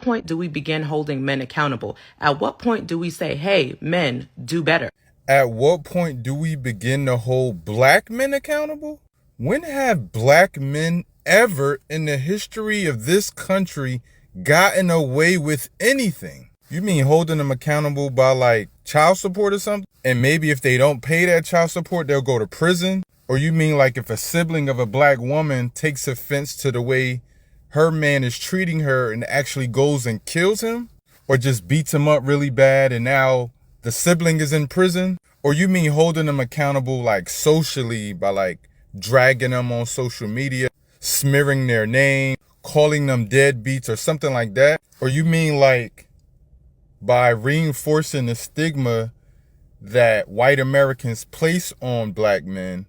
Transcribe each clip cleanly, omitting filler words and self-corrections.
point do we begin holding men accountable? At what point do we say, hey, men, do better? At what point do we begin to hold black men accountable? When have black men ever in the history of this country gotten away with anything? You mean holding them accountable by like child support or something? And maybe if they don't pay that child support, they'll go to prison? Or you mean like if a sibling of a black woman takes offense to the way her man is treating her and actually goes and kills him? Or just beats him up really bad and now the sibling is in prison? Or you mean holding them accountable like socially by like dragging them on social media, smearing their name, calling them deadbeats or something like that? Or you mean like by reinforcing the stigma that white Americans place on black men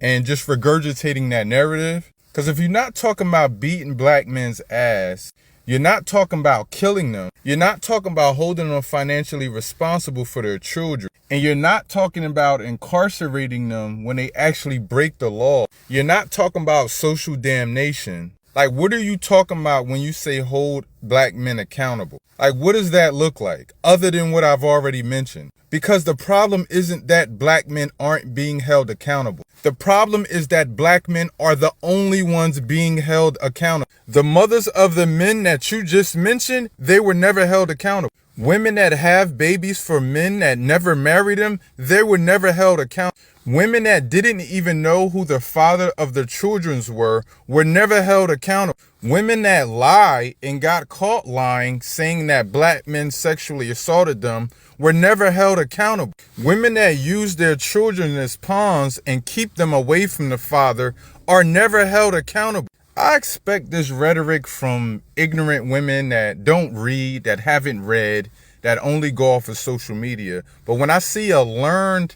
and just regurgitating that narrative? Because if you're not talking about beating black men's ass, you're not talking about killing them, you're not talking about holding them financially responsible for their children, and you're not talking about incarcerating them when they actually break the law, you're not talking about social damnation. Like, what are you talking about when you say hold black men accountable? Like, what does that look like other than what I've already mentioned? Because the problem isn't that black men aren't being held accountable. The problem is that black men are the only ones being held accountable. The mothers of the men that you just mentioned, they were never held accountable. Women that have babies for men that never married them, they were never held accountable. Women that didn't even know who the father of their children were never held accountable. Women that lie and got caught lying, saying that black men sexually assaulted them, were never held accountable. Women that use their children as pawns and keep them away from the father are never held accountable. I expect this rhetoric from ignorant women that don't read, that haven't read, that only go off of social media. But when I see a learned,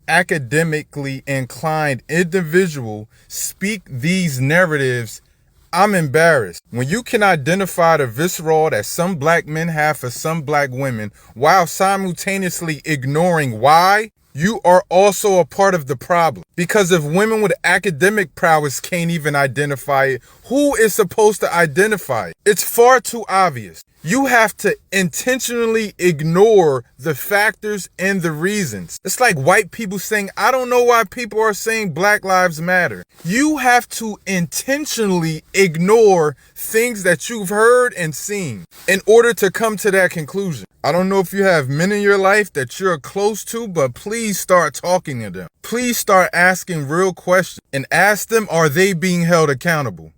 academically inclined individual speak these narratives, I'm embarrassed. When you can identify the visceral that some black men have for some black women while simultaneously ignoring why, you are also a part of the problem. Because if women with academic prowess can't even identify it, who is supposed to identify it? It's far too obvious. You have to intentionally ignore the factors and the reasons. It's like white people saying, I don't know why people are saying Black Lives Matter. You have to intentionally ignore things that you've heard and seen in order to come to that conclusion. I don't know if you have men in your life that you're close to, but please start talking to them. Please start asking real questions and ask them, are they being held accountable?